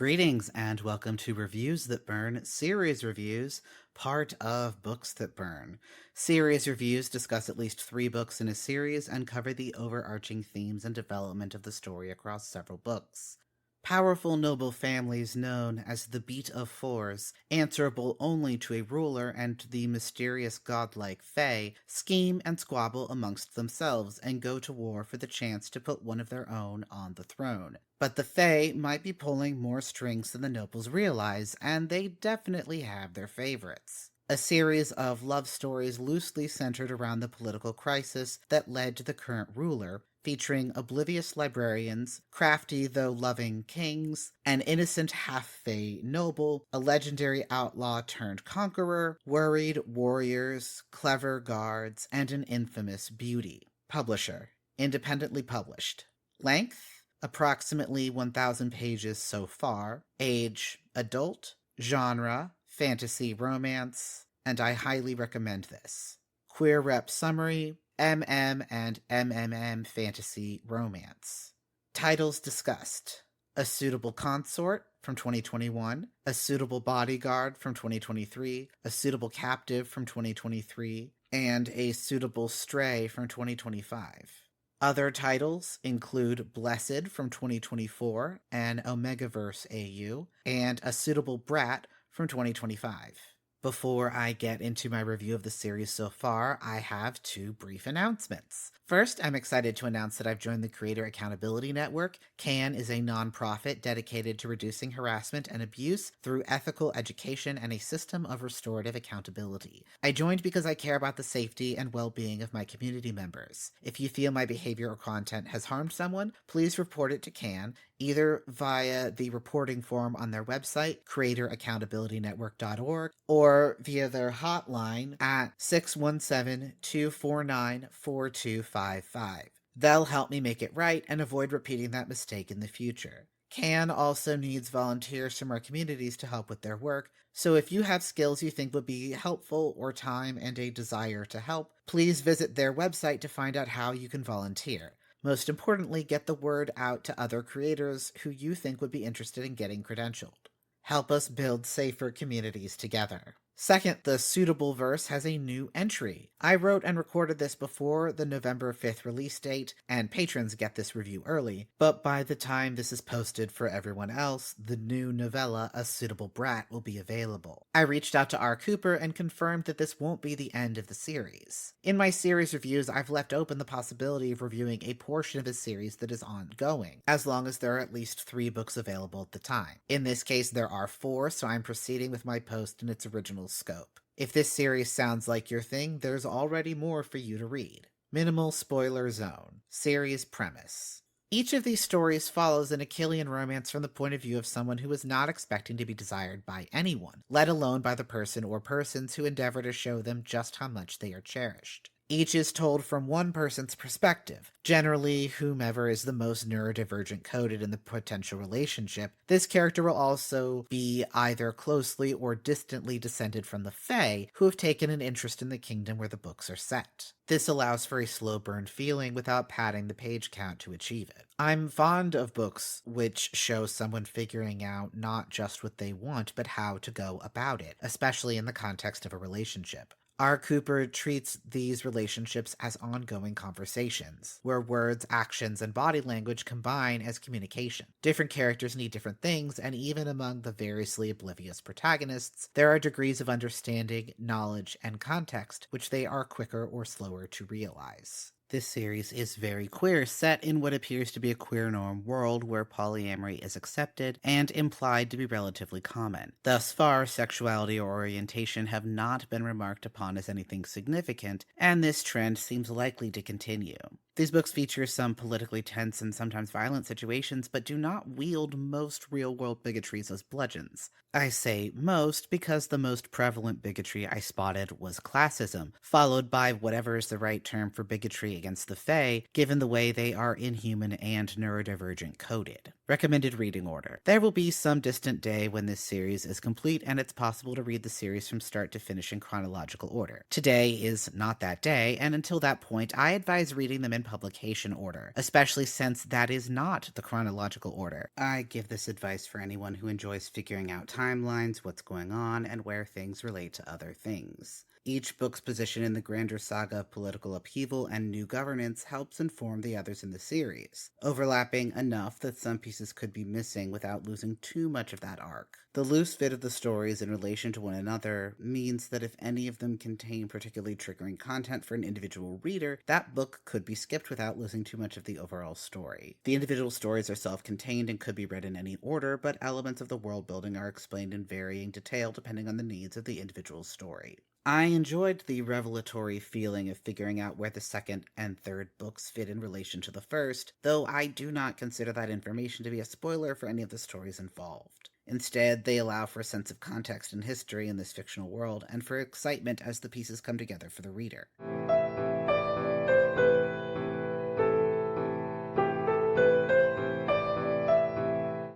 Greetings and welcome to Reviews That Burn, Series Reviews, part of Books That Burn. Series reviews discuss at least 3 books in a series and cover the overarching themes and development of the story across several books. Powerful noble families known as the Beat of Fours, answerable only to a ruler and the mysterious godlike fae, scheme and squabble amongst themselves and go to war for the chance to put one of their own on the throne. But the fae might be pulling more strings than the nobles realize, and they definitely have their favorites. A series of love stories loosely centered around the political crisis that led to the current ruler, featuring oblivious librarians, crafty though loving kings, an innocent half-fae noble, a legendary outlaw turned conqueror, worried warriors, clever guards, and an infamous beauty. Publisher: independently published. Length: approximately 1,000 pages so far. Age: adult. Genre: fantasy romance, and I highly recommend this. Queer Rep Summary: MM and MMM fantasy romance. Titles discussed: A Suitable Consort from 2021, A Suitable Bodyguard from 2023, A Suitable Captive from 2023, and A Suitable Stray from 2025. Other titles include Blessed from 2024, an Omegaverse AU, and A Suitable Brat from 2025. Before I get into my review of the series so far, I have 2 brief announcements. First, I'm excited to announce that I've joined the Creator Accountability Network. CAN is a nonprofit dedicated to reducing harassment and abuse through ethical education and a system of restorative accountability. I joined because I care about the safety and well-being of my community members. If you feel my behavior or content has harmed someone, please report it to CAN, either via the reporting form on their website, creatoraccountabilitynetwork.org, or via their hotline at 617-249-4255. They'll help me make it right and avoid repeating that mistake in the future. CAN also needs volunteers from our communities to help with their work, so if you have skills you think would be helpful or time and a desire to help, please visit their website to find out how you can volunteer. Most importantly, get the word out to other creators who you think would be interested in getting credentialed. Help us build safer communities together. Second, the Suitable Verse has a new entry. I wrote and recorded this before the November 5th release date, and patrons get this review early, but by the time this is posted for everyone else, the new novella, A Suitable Brat, will be available. I reached out to R. Cooper and confirmed that this won't be the end of the series. In my series reviews, I've left open the possibility of reviewing a portion of a series that is ongoing, as long as there are at least 3 books available at the time. In this case, there are 4, so I'm proceeding with my post in its original scope. If this series sounds like your thing, there's already more for you to read. Minimal spoiler zone. Series premise. Each of these stories follows an Achillean romance from the point of view of someone who is not expecting to be desired by anyone, let alone by the person or persons who endeavor to show them just how much they are cherished. Each is told from one person's perspective, generally whomever is the most neurodivergent coded in the potential relationship. This character will also be either closely or distantly descended from the Fae, who have taken an interest in the kingdom where the books are set. This allows for a slow burn feeling without padding the page count to achieve it. I'm fond of books which show someone figuring out not just what they want, but how to go about it, especially in the context of a relationship. R. Cooper treats these relationships as ongoing conversations, where words, actions, and body language combine as communication. Different characters need different things, and even among the variously oblivious protagonists, there are degrees of understanding, knowledge, and context which they are quicker or slower to realize. This series is very queer, set in what appears to be a queer norm world where polyamory is accepted and implied to be relatively common. Thus far, sexuality or orientation have not been remarked upon as anything significant, and this trend seems likely to continue. These books feature some politically tense and sometimes violent situations, but do not wield most real-world bigotries as bludgeons. I say most because the most prevalent bigotry I spotted was classism, followed by whatever is the right term for bigotry against the Fae, given the way they are inhuman and neurodivergent coded. Recommended reading order. There will be some distant day when this series is complete, and it's possible to read the series from start to finish in chronological order. Today is not that day, and until that point, I advise reading them in and publication order, especially since that is not the chronological order. I give this advice for anyone who enjoys figuring out timelines, what's going on, and where things relate to other things. Each book's position in the grander saga of political upheaval and new governance helps inform the others in the series, overlapping enough that some pieces could be missing without losing too much of that arc. The loose fit of the stories in relation to one another means that if any of them contain particularly triggering content for an individual reader, that book could be skipped without losing too much of the overall story. The individual stories are self-contained and could be read in any order, but elements of the world building are explained in varying detail depending on the needs of the individual story. I enjoyed the revelatory feeling of figuring out where the second and third books fit in relation to the first, though I do not consider that information to be a spoiler for any of the stories involved. Instead, they allow for a sense of context and history in this fictional world, and for excitement as the pieces come together for the reader.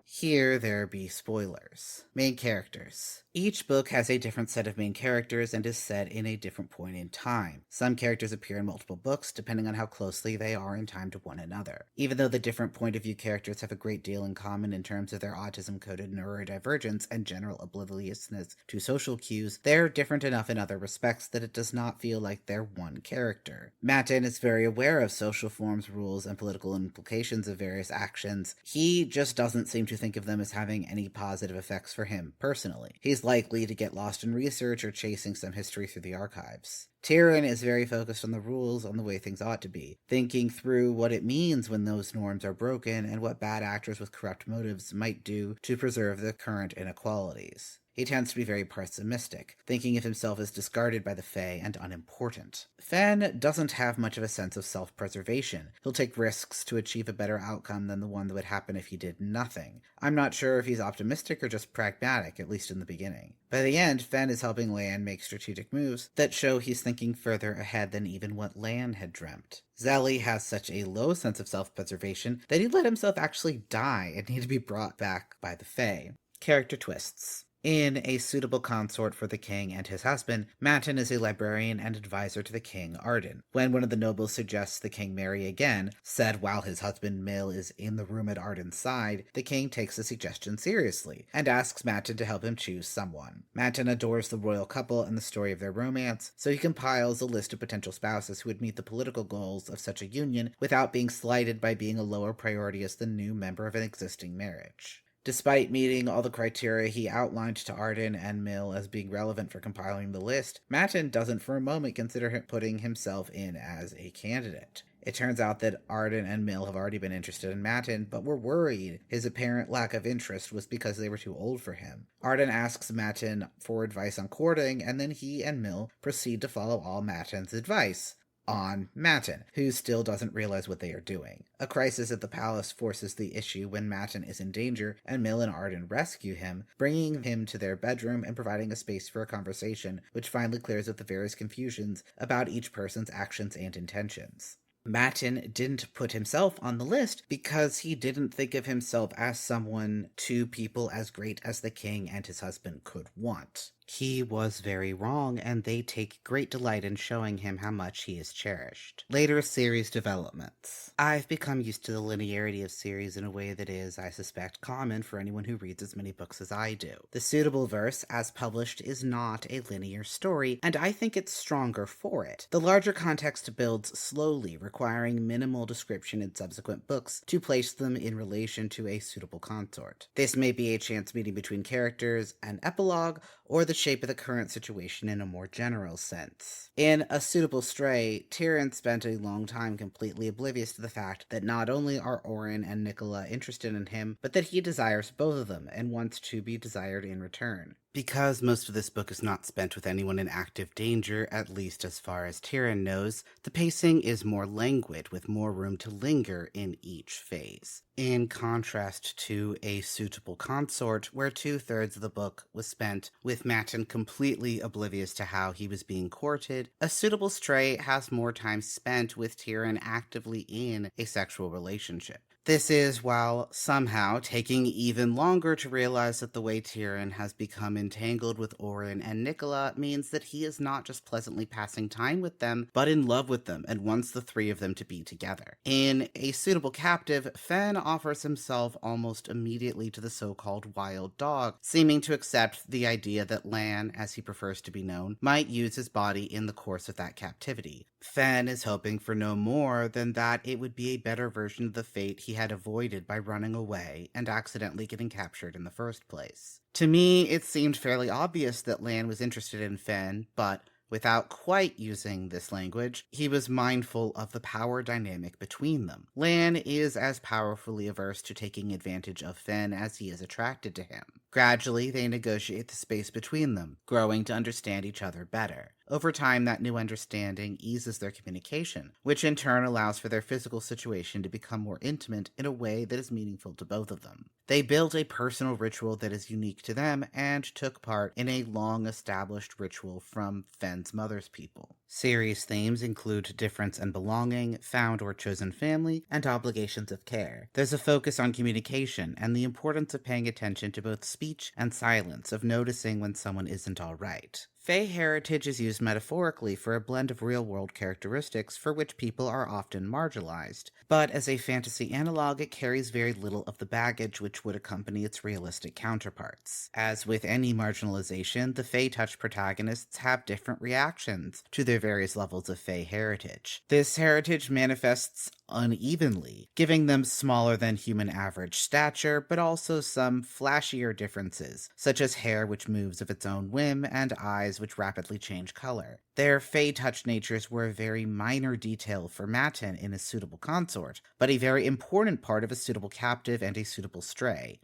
Here there be spoilers. Main characters. Each book has a different set of main characters and is set in a different point in time. Some characters appear in multiple books, depending on how closely they are in time to one another. Even though the different point of view characters have a great deal in common in terms of their autism-coded neurodivergence and general obliviousness to social cues, they're different enough in other respects that it does not feel like they're one character. Matin is very aware of social forms, rules, and political implications of various actions. He just doesn't seem to think of them as having any positive effects for him personally. He's likely to get lost in research or chasing some history through the archives. Tyrion is very focused on the rules, on the way things ought to be, thinking through what it means when those norms are broken and what bad actors with corrupt motives might do to preserve the current inequalities. He tends to be very pessimistic, thinking of himself as discarded by the Fae and unimportant. Fen doesn't have much of a sense of self-preservation. He'll take risks to achieve a better outcome than the one that would happen if he did nothing. I'm not sure if he's optimistic or just pragmatic, at least in the beginning. By the end, Fen is helping Lan make strategic moves that show he's thinking further ahead than even what Lan had dreamt. Zelly has such a low sense of self-preservation that he let himself actually die and need to be brought back by the Fae. Character twists. In A Suitable Consort for the King and His Husband, Matin is a librarian and advisor to the king, Arden. When one of the nobles suggests the king marry again, said while his husband Mill is in the room at Arden's side, the king takes the suggestion seriously, and asks Matin to help him choose someone. Matin adores the royal couple and the story of their romance, so he compiles a list of potential spouses who would meet the political goals of such a union without being slighted by being a lower priority as the new member of an existing marriage. Despite meeting all the criteria he outlined to Arden and Mill as being relevant for compiling the list, Matin doesn't for a moment consider putting himself in as a candidate. It turns out that Arden and Mill have already been interested in Matin, but were worried his apparent lack of interest was because they were too old for him. Arden asks Matin for advice on courting, and then he and Mill proceed to follow all Matin's advice on Matin, who still doesn't realize what they are doing. A crisis at the palace forces the issue when Matin is in danger, and Mill and Arden rescue him, bringing him to their bedroom and providing a space for a conversation, which finally clears up the various confusions about each person's actions and intentions. Matin didn't put himself on the list because he didn't think of himself as someone two people as great as the king and his husband could want. He was very wrong, and they take great delight in showing him how much he is cherished. Later series developments. I've become used to the linearity of series in a way that is, I suspect, common for anyone who reads as many books as I do. The Suitable verse, as published, is not a linear story, and I think it's stronger for it. The larger context builds slowly, requiring minimal description in subsequent books to place them in relation to a suitable consort. This may be a chance meeting between characters, an epilogue, or the shape of the current situation in a more general sense. In A Suitable Stray, Tyrion spent a long time completely oblivious to the fact that not only are Oren and Nicola interested in him, but that he desires both of them and wants to be desired in return. Because most of this book is not spent with anyone in active danger, at least as far as Tyrion knows, the pacing is more languid, with more room to linger in each phase. In contrast to A Suitable Consort, where 2/3 of the book was spent with Matin completely oblivious to how he was being courted, A Suitable Stray has more time spent with Tyrion actively in a sexual relationship. This is while somehow taking even longer to realize that the way Tyrion has become entangled with Orin and Nicola means that he is not just pleasantly passing time with them, but in love with them and wants the three of them to be together. In A Suitable Captive, Fen offers himself almost immediately to the so-called wild dog, seeming to accept the idea that Lan, as he prefers to be known, might use his body in the course of that captivity. Fen is hoping for no more than that it would be a better version of the fate he had avoided by running away and accidentally getting captured in the first place. To me, it seemed fairly obvious that Lan was interested in Fen, but without quite using this language, he was mindful of the power dynamic between them. Lan is as powerfully averse to taking advantage of Fen as he is attracted to him. Gradually, they negotiate the space between them, growing to understand each other better. Over time, that new understanding eases their communication, which in turn allows for their physical situation to become more intimate in a way that is meaningful to both of them. They built a personal ritual that is unique to them and took part in a long-established ritual from Fen's mother's people. Series themes include difference and belonging, found or chosen family, and obligations of care. There's a focus on communication and the importance of paying attention to both speech and silence, of noticing when someone isn't all right. Fae heritage is used metaphorically for a blend of real-world characteristics for which people are often marginalized, but as a fantasy analog, it carries very little of the baggage which would accompany its realistic counterparts. As with any marginalization, the Fae-touched protagonists have different reactions to their various levels of Fae heritage. This heritage manifests unevenly, giving them smaller than human average stature, but also some flashier differences, such as hair which moves of its own whim and eyes which rapidly change color. Their Fae-touched natures were a very minor detail for Matin in A Suitable Consort, but a very important part of A Suitable Captive and A Suitable Stray.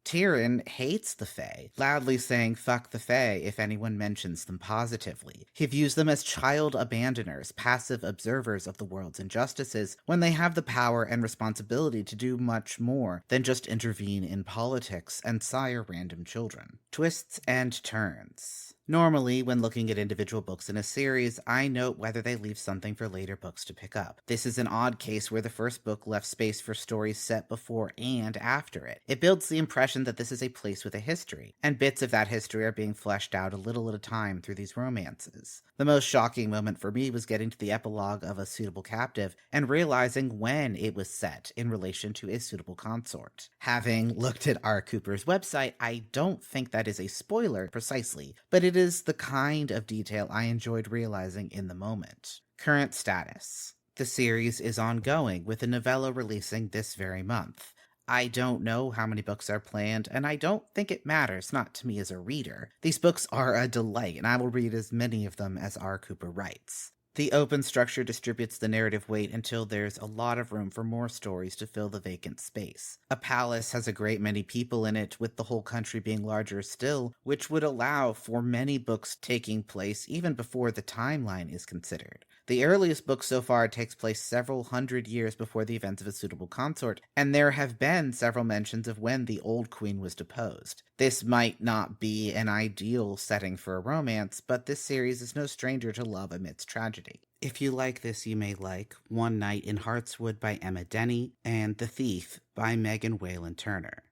Tyrion hates the Fae, loudly saying "fuck the Fae" if anyone mentions them positively. He views them as child abandoners, passive observers of the world's injustices, when they have the power and responsibility to do much more than just intervene in politics and sire random children. Twists and turns. Normally, when looking at individual books in a series, I note whether they leave something for later books to pick up. This is an odd case where the first book left space for stories set before and after it. It builds the impression that this is a place with a history, and bits of that history are being fleshed out a little at a time through these romances. The most shocking moment for me was getting to the epilogue of A Suitable Captive and realizing when it was set in relation to A Suitable Consort. Having looked at R. Cooper's website, I don't think that is a spoiler precisely, but it is the kind of detail I enjoyed realizing in the moment. Current status. The series is ongoing, with a novella releasing this very month. I don't know how many books are planned, and I don't think it matters, not to me as a reader. These books are a delight, and I will read as many of them as R. Cooper writes. The open structure distributes the narrative weight until there's a lot of room for more stories to fill the vacant space. A palace has a great many people in it, with the whole country being larger still, which would allow for many books taking place even before the timeline is considered. The earliest book so far takes place several hundred years before the events of A Suitable Consort, and there have been several mentions of when the old queen was deposed. This might not be an ideal setting for a romance, but this series is no stranger to love amidst tragedy. If you like this, you may like One Night in Heartswood by Emma Denny and The Thief by Megan Whalen Turner.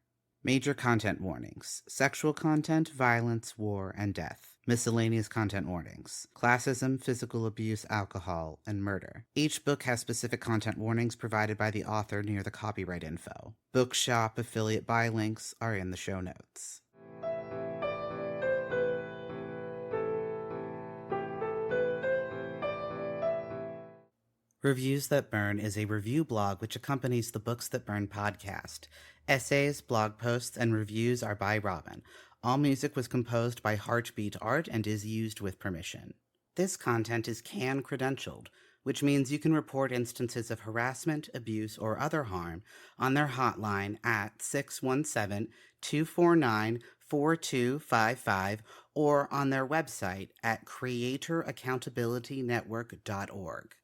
Major content warnings: sexual content, violence, war, and death. Miscellaneous content warnings: classism, physical abuse, alcohol, and murder. Each book has specific content warnings provided by the author near the copyright info. Bookshop affiliate buy links are in the show notes. Reviews That Burn is a review blog which accompanies the Books That Burn podcast. Essays, blog posts, and reviews are by Robin. All music was composed by Heartbeat Art and is used with permission. This content is CAN credentialed, which means you can report instances of harassment, abuse, or other harm on their hotline at 617-249-4255 or on their website at creatoraccountabilitynetwork.org.